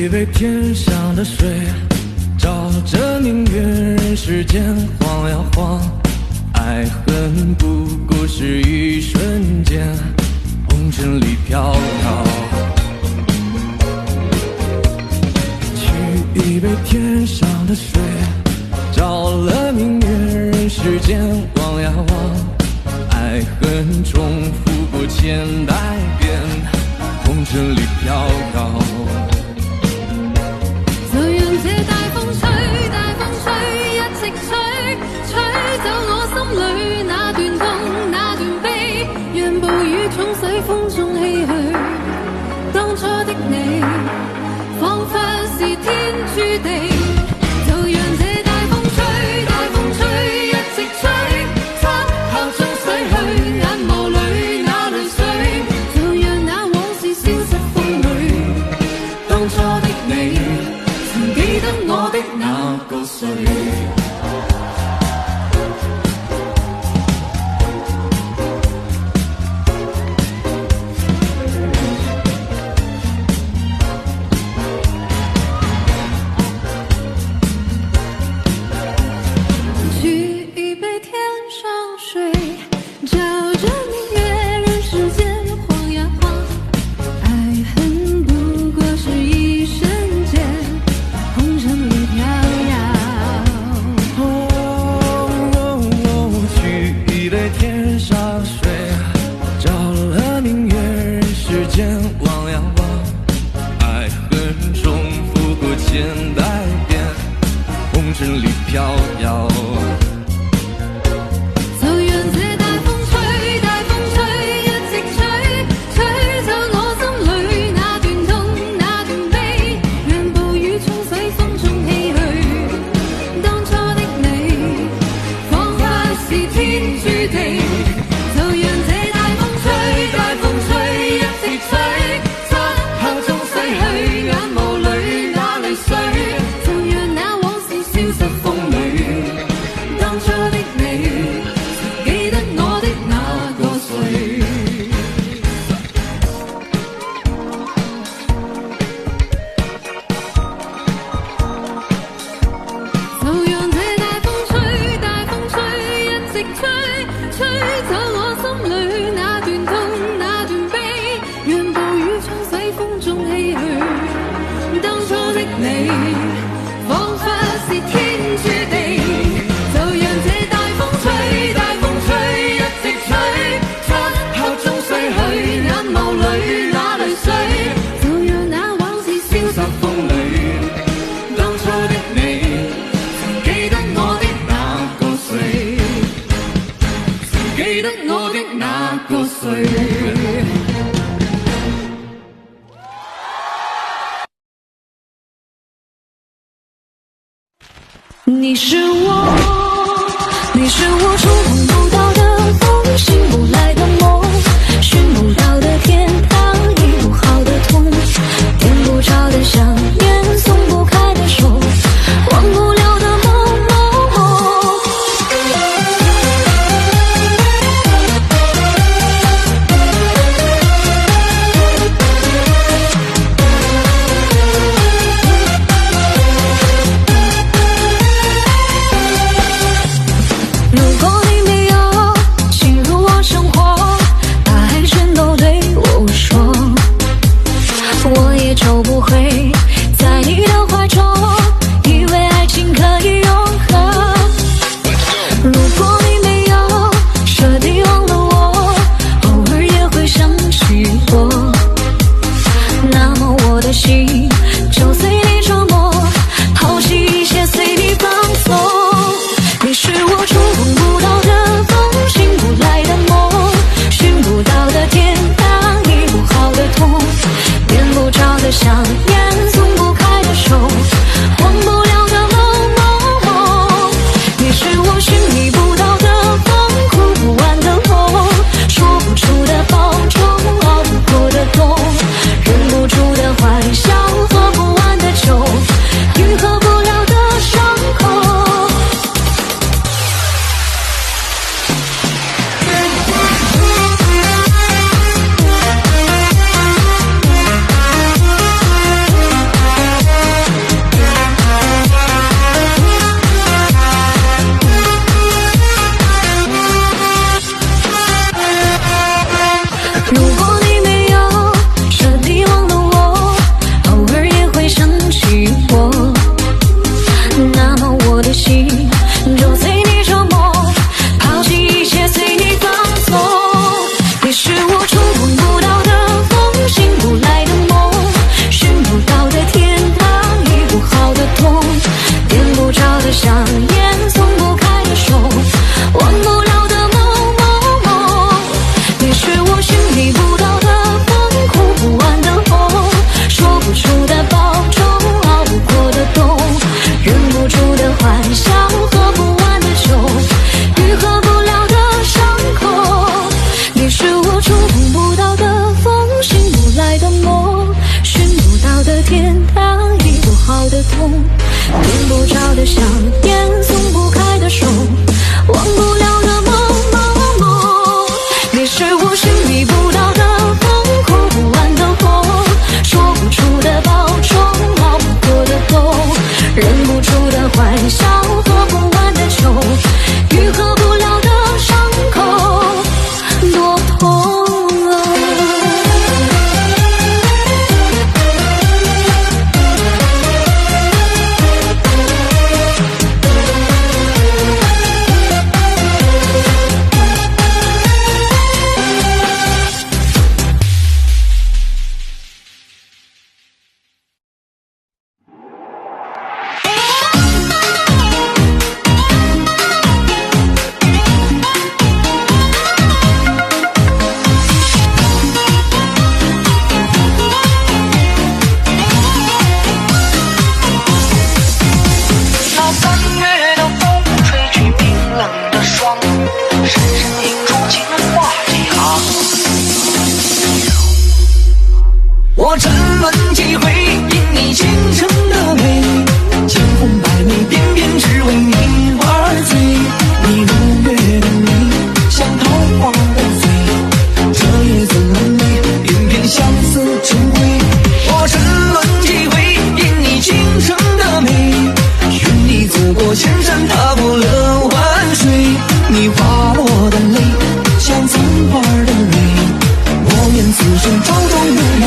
以为天上的水照着明月，人世间晃呀晃，爱恨不过是一瞬间，红尘里飘摇。却以为天上的水照了明月，人世间晃呀晃，爱恨重复过千百遍，红尘里飘摇。就讓這大風吹，大風吹，一直吹，吹走我心裏那段痛，那段悲，讓暴雨沖洗風中唏噓。當初的你，彷彿是天注定。就讓這大風吹，大風吹，一直吹，漆黑中洗去眼眸裏那淚水，就讓那往事消失風裏。當初的你，記得我的那個誰？去已被天上水照着明月，人世间晃呀晃，爱恨不过是一瞬间，红尘里飘摇。去以为天上水照了明月，人世间望呀望，爱恨重复过千百遍，红尘里飘摇。就讓這大風吹，大風吹，一直吹，吹走我心裏那段痛，那段悲，讓暴雨沖洗風中唏噓。當初的你，彷彿是天注定。就讓這大風吹，大風吹，一直吹，漆黑中洗去眼眸裏那淚水，就讓那往事消失風裏。當初的你，記得我的那個誰？就讓這大風吹，大風吹，一直吹，吹走我心裏那段痛，那段悲，讓暴雨沖洗風中唏噓。當初的你，彷彿是天注定。就讓這大風吹，大風吹，一直吹，漆黑中洗去眼眸裏那淚水，就讓那往事消失風裏。當初的你，曾記得我的那個誰？曾記得我的那個誰？你是我，你是我触碰不到的风，醒不来的梦，寻不到的天堂，医不好的痛，点不着的香烟，松不开的手，忘不了的梦梦梦。如果你没有侵入我生活，把爱全都对我说，我也抽不回在你的怀中，以为爱情可以永恒。如果你没有彻底忘了我，偶尔也会想起我，那么我的心就随你折磨，抛弃一切随你放纵。你是我触碰不到的风，醒不来的梦，寻不到的天堂，医不好的痛，点不着的香烟，松不开的手，忘不了的梦梦梦。你是我寻觅不到的风，哭不完的梦，说不出的放纵，熬不过的痛，忍不住的欢笑，喝不完的酒，愈合不了的伤口。痛，订不着的小店，松不开的手，忘不了的梦。你是我寻觅不到的风，哭不完的红，说不出的报酬，熬不过的痛，忍不住的欢笑，喝不完的酒，愈合不了的伤口，多痛啊！我沉沦几回，因你倾城的美，千红百媚，偏偏只为你而醉。你如月的美，像桃花的醉，这夜怎能美，偏偏相思成灰。我沉沦几回，因你倾城的美，寻你走过千山，踏过了万水。你滑落的泪，像残花的蕊，我愿此生朝朝暮暮。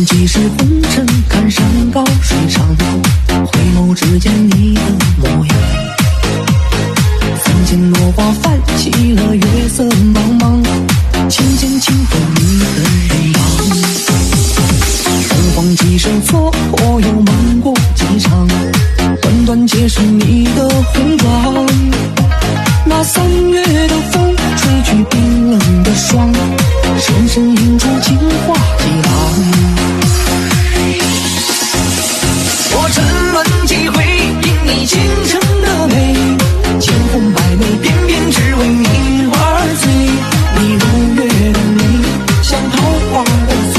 几世红尘，看山高水长，回眸只见你的模样。三千落花泛起了月色茫茫，浅浅轻抚你的脸庞。凤凰几世错过又梦过几场，短短皆是你的红妆。那三月的风吹去冰冷的霜，深深映出情话几行。我沉沦几回，因你倾城的美，千红百媚，偏偏只为你而醉。你如月的美，像桃花的醉，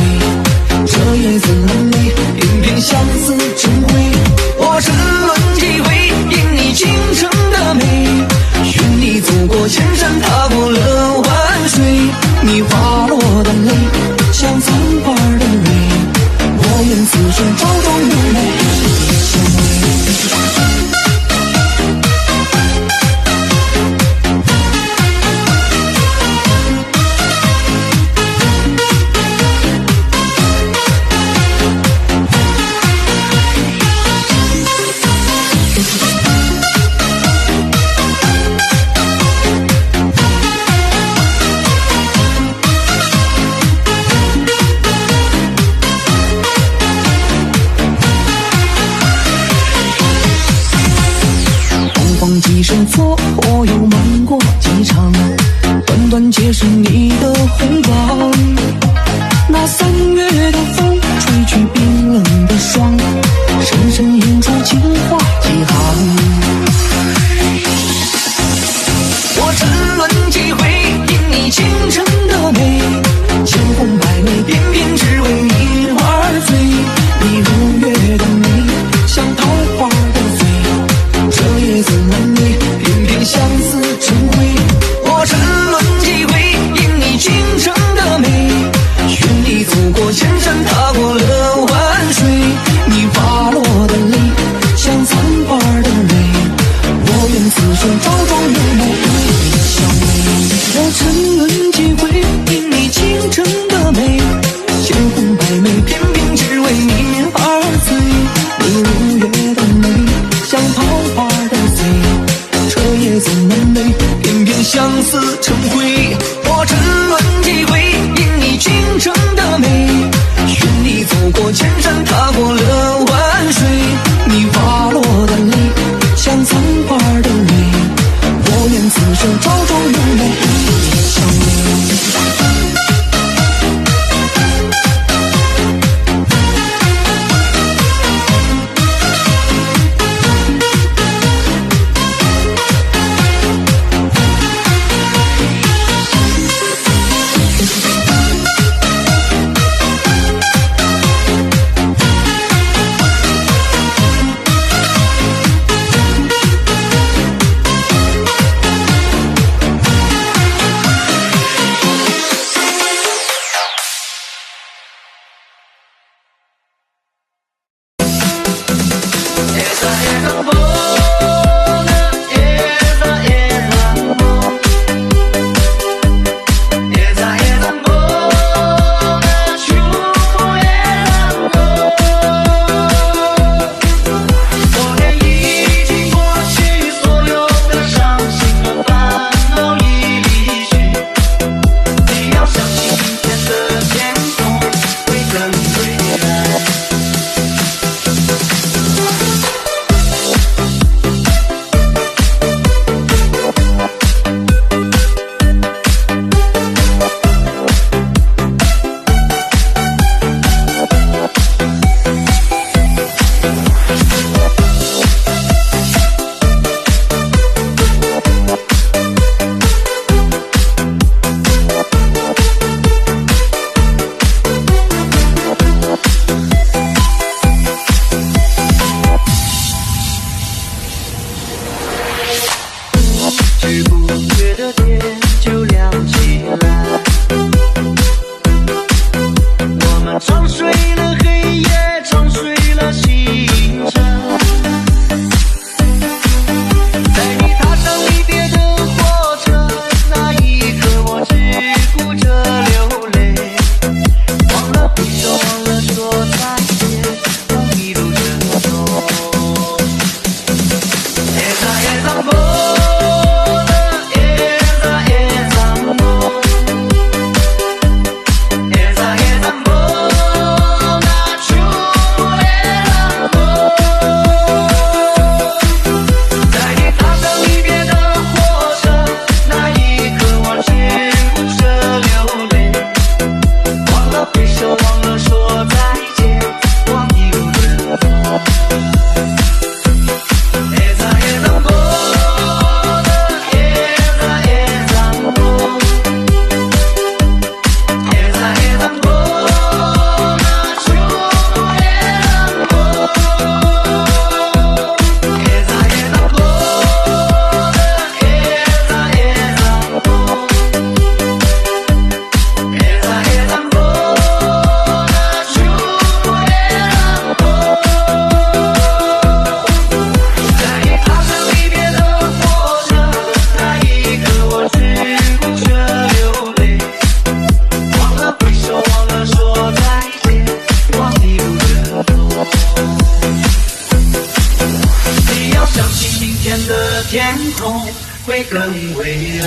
这夜怎能美，偏偏相思成灰。我沉沦几回，因你倾城的美，寻你走过千山，踏过了万水。你滑落的泪，像残花的蕊，我愿此生朝朝暮暮。了挥手，忘了说再见，往一路奔走。夜在夜当过的，夜在夜当过，夜在夜当过的，秋也当过，夜在夜当过的，夜在夜当过，夜在夜当过的，秋也当过。在你踏上离别的火车，那一刻我只顾着流泪，忘了挥手，忘了说再见，往一路奔走。你要相信明天的天空会更蔚蓝。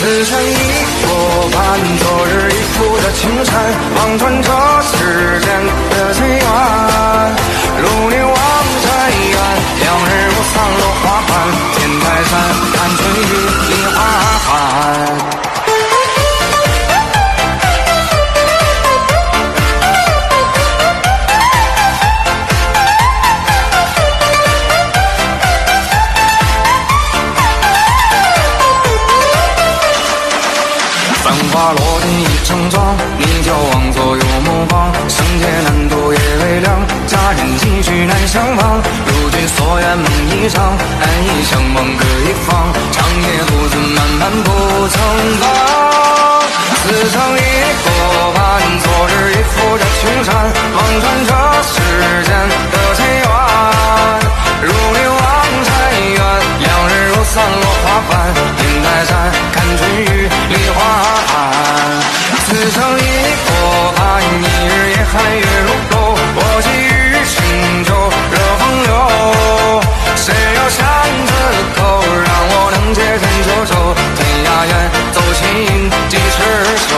此生已过半，昨日已付的青山，望穿这世间的随缘。如你望山远，两日不散落花瓣，天台山看春雨梨花寒。繁华落尽一城妆，你就往左右目光，圣洁难渡夜微凉，佳人几许难相忘。如君所愿梦一场，难以相望各一方，长夜独自漫漫不曾忘。此生已过半，昨日已付着青山，望穿这世间的随缘。如你望山远，两日如散落花瓣，天台山看春雨梨花寒。此生已过半，一日夜寒月如钩，我寄予星洲热风流。谁又想此口，让我能结成九州，天涯远，走亲几尺秋。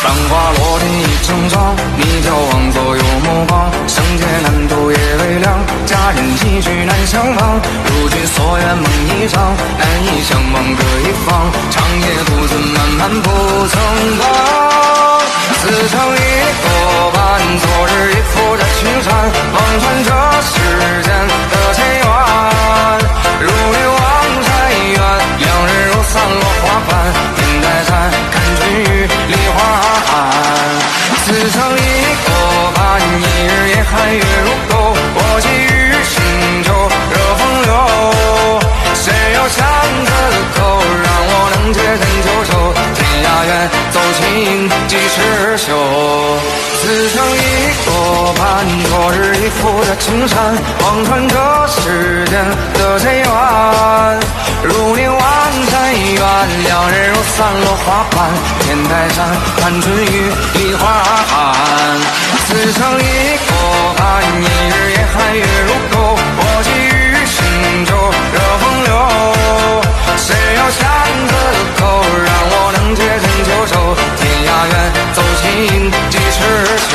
繁华落尽一城妆，你就往左右目光，圣洁难渡夜微凉，佳人几许难相忘。如君所愿梦一场，难以相望各一方，长夜独自漫漫不曾忘。此生已过半，昨日已付着青山，望穿这世间的随缘。如你望山远，两日如散落花瓣，天台山看春雨梨花寒。此生已过半，一日夜寒月如钩，我寄予星洲热风流。谁又想此口，让我能结成九州，天涯远，走亲几尺秋。此生已过半，昨日已付的青山，望穿这世间的随缘。如你望山远，两日如散落花瓣，天台山看春雨梨花寒。此生已过半，一日夜寒月如钩，我寄予星洲热风流。谁又想此口，让我能结成九州，天涯远，走亲几尺秋。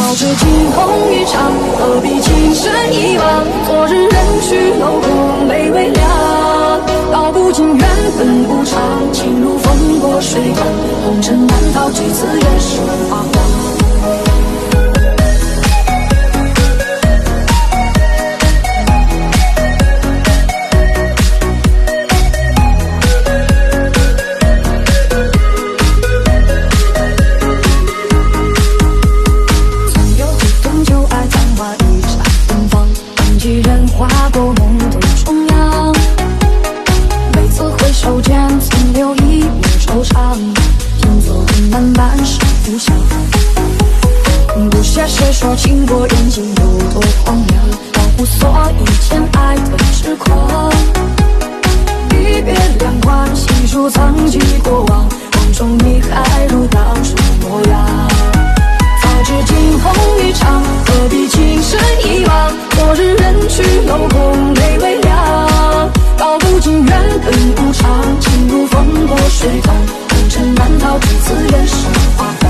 早知惊鸿一场，何必情深一往？昨日人去楼空泪微凉，道不尽缘分无常，情如风过水淌，红尘难逃几次人生发光。谁说情过眼睛有多荒凉？保护所以前爱的痴狂。一别两宽，细数曾经过往，梦中你还如当初模样。早知惊鸿一场，何必情深一往？昨日人去楼空泪微凉，道不尽缘分无常，情如风过水淌，红尘难逃几次人生发光。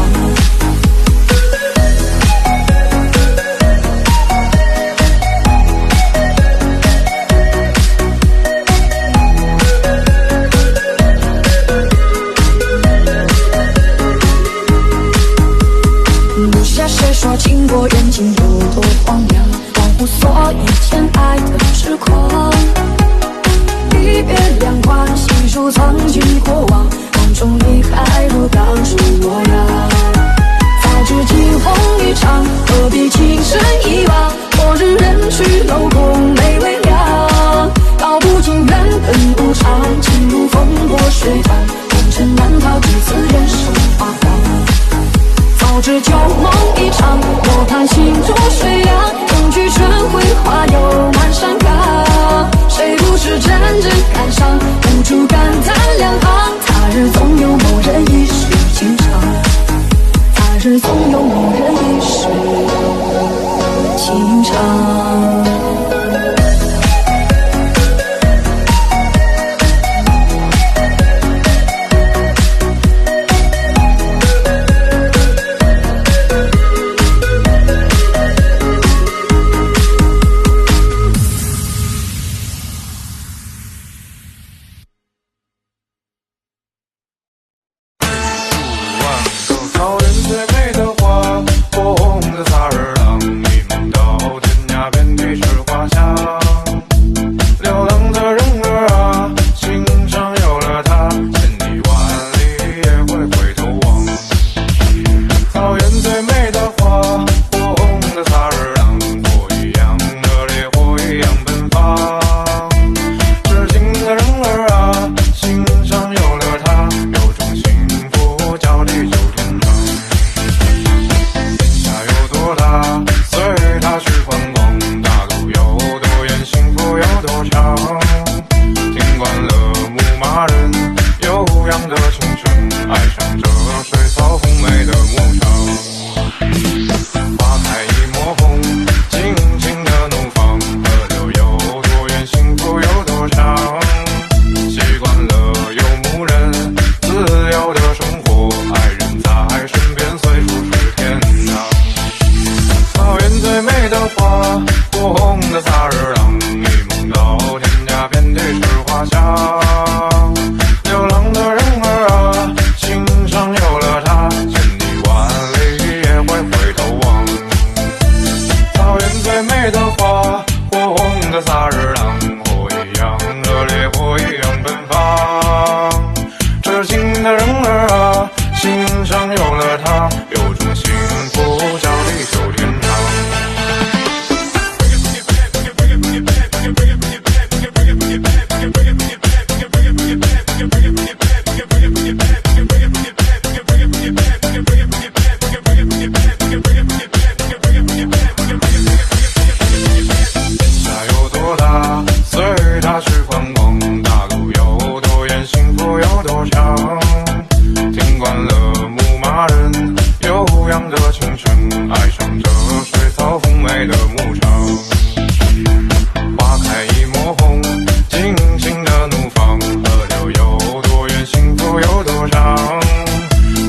情过眼睛有多荒凉，保护所以前爱的痴狂。一别两宽，细数曾经过往，梦中你还如当初模样。早知惊鸿一场，何必情深一往？昨日人去楼空泪微凉，道不尽缘分无常，情如风过水淌，红尘难逃几次人生发光。早知旧梦一场，莫叹心中水凉，终局春晖花又满山岗。谁不是真正感伤，无处感叹两行。他日总有某人一世情长，他日总有某人一世情长。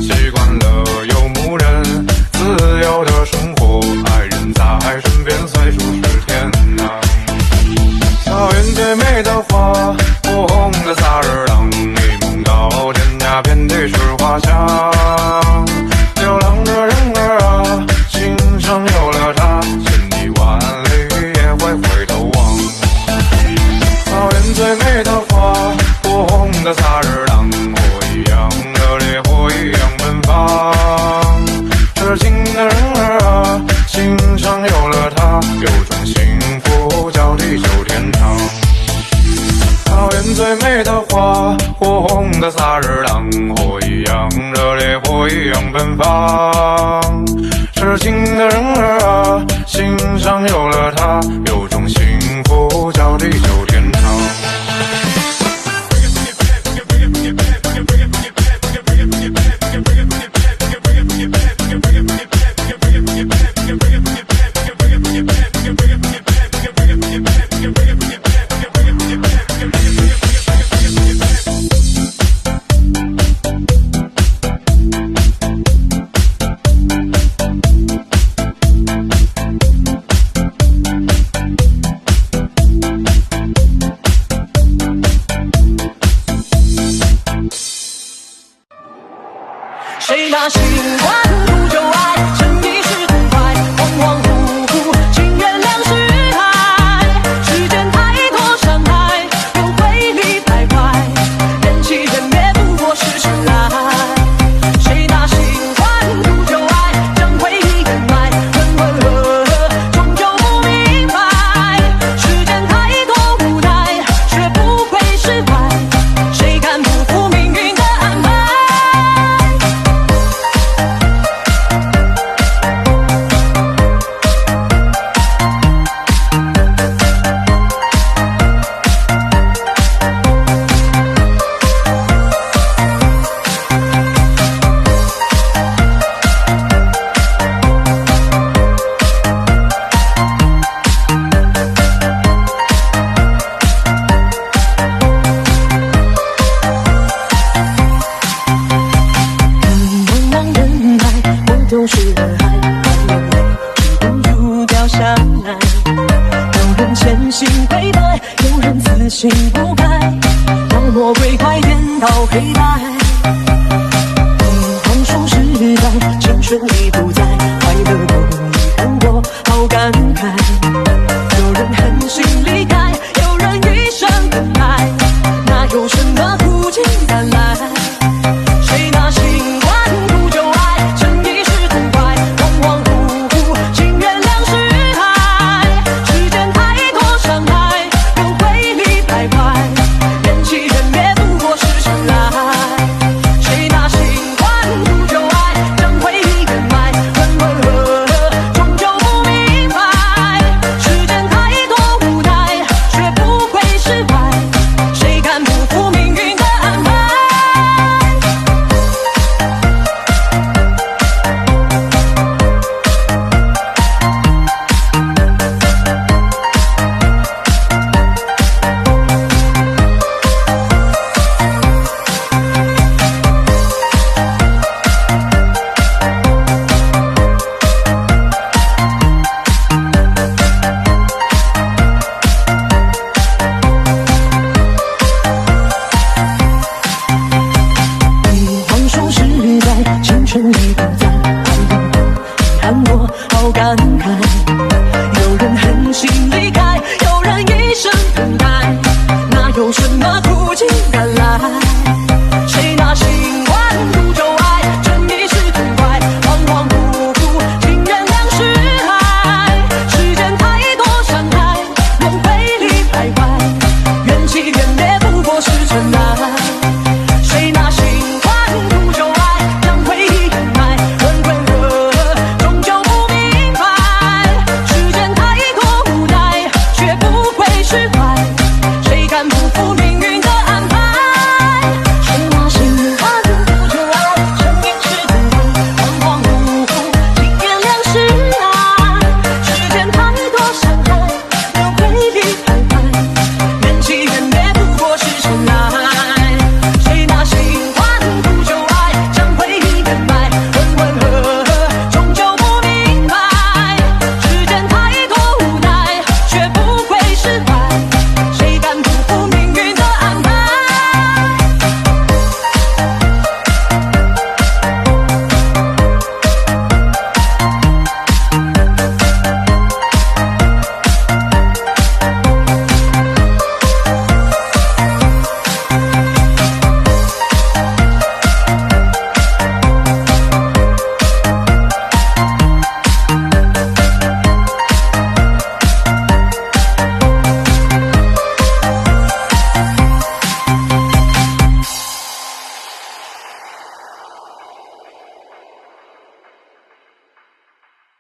习惯了游牧人自由的生活，的人儿啊，心上有了他，有种幸福叫地久天长。谁拿新欢不就爱，成一时痛快，恍恍惚惚，请原谅失态。世间太多伤害，又会离徘徊，人起人灭不过是时来。谁拿新欢不就爱，将回忆掩埋，分分合合，终究不明白。世间太多无奈，学不会释怀，谁敢不负命运的安排？都是人海，眼泪止不住掉下来。有人潜心对待，有人死心不改，妖魔鬼怪颠倒黑白。黄树时代，青春已不在，快乐都已看过，好感慨。有人狠心离开，有人一生等待，哪有什么苦尽甘来？谁拿新欢不就爱，成一时痛快，恍恍惚惚，请原谅失态。世间太多伤害，又会离徘徊，人起人灭不过是时来。谁拿新欢不就爱，将回忆掩埋，分分合合，终究不明白。世间太多无奈，学不会释怀，谁敢不负命运的安排？黄树时代，青春已不在，爱永恒，遗憾我好感慨。有人狠心离开，有人一生等待，哪有什么苦尽甘来？谁拿心